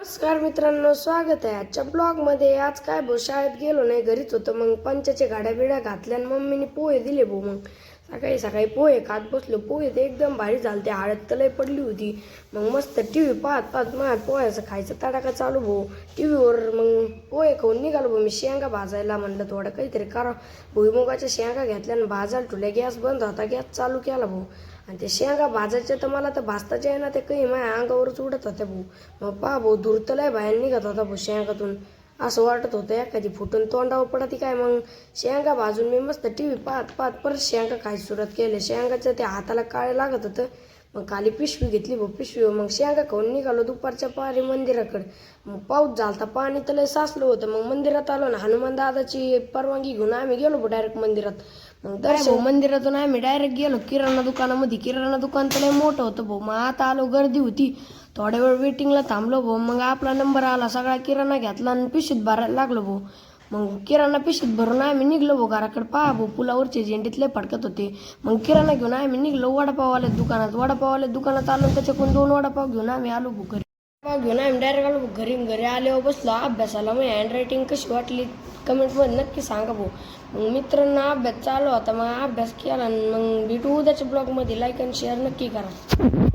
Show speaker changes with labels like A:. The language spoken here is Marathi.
A: नमस्कार मित्रांनो, स्वागत आहे आजच्या ब्लॉगमध्ये। आज काय भाऊ, शाळेत गेलो नाही, घरीच होतो। मग पंचाच्या गाड्या बिड्या घातल्या आणि मम्मीने पोहे दिले भाऊ। मग सकाळी सकाळी पोहे खात बसलो। पोहे ते एकदम भारी झाले, ते हळद तलई पडली होती। मग मस्त टीव्ही पाहत पाहत माझ्या पोह्याचं खायचं तडाखा चालू भाऊ टीव्हीवर। मग पोहे खाऊन निघालो भाऊ मी शेंगा भाजायला। म्हणलं थोडं काहीतरी करा। भुईमुगाच्या शेंगा घेतल्या आणि भाजायला ठेवल्या। गॅस बंद होता, गॅस चालू केला भाऊ। आणि ते शेंगा भाजायच्या तर मला तर भाजताच्या आहे ना, ते काही माझ्या अंगावरच उडत होत्या भाऊ। मग पहा भाऊ, धुरतलाय बाहेर निघत होता भाऊ शेंगातून। असं वाटत होतं एखादी फुटून तोंडावर पडती काय। मग शेंगा भाजून मी मस्त टीव्ही पाहत पाहत परत शेंगा खायची सुरुवात केली। शेंगाचं ते हाताला काळे लागत होतं। मग खाली पिशवी घेतली भाऊ, पिशवी मग शेंगा खाऊन निघालो दुपारच्या पारी मंदिराकडे। मग पाऊस झालता, पाणी तर लय साचलं होतं। मग मंदिरात आलो ना, हनुमान दादाची परवानगी घेऊन आम्ही गेलो भाऊ डायरेक्ट मंदिरात। मग दर्शन मंदिरातून आम्ही डायरेक्ट गेलो किराणा दुकानामध्ये। किराणा दुकान तर लय मोठं होतं भाऊ। मग आता आलो, गर्दी होती, थोड्या वेळ वेटिंगला थांबलो भाऊ। मग आपला नंबर आला, सगळा किराणा घेतला आणि पिशवीत भरायला लागलो भाऊ। मग किराणा पिशवीत भरून आम्ही निघलो भाऊ घराकडे। पहा भाऊ, पुलावरचे झेंडेतले फडकत होते। मग किराणा घेऊन आम्ही निघलो वडापाववाल्या दुकानात। वडापाववाल्या दुकानात आलो, त्याच्याकडून 2 वडापाव घेऊन आम्ही आलो भाऊ घरी। वडापाव घेऊन आम्ही डायरेक्ट आलो भाऊ घरी। घरी आल्यावर बसलो अभ्यासाला। मग हँडरायटिंग कशी वाटली कमेंटमध्ये नक्की सांगा भाऊ। मग मित्रांना अभ्यास चालू होता, मग अभ्यास केला। मग भेटू उद्याच्या ब्लॉगमध्ये। लाईक आणि शेअर नक्की करा।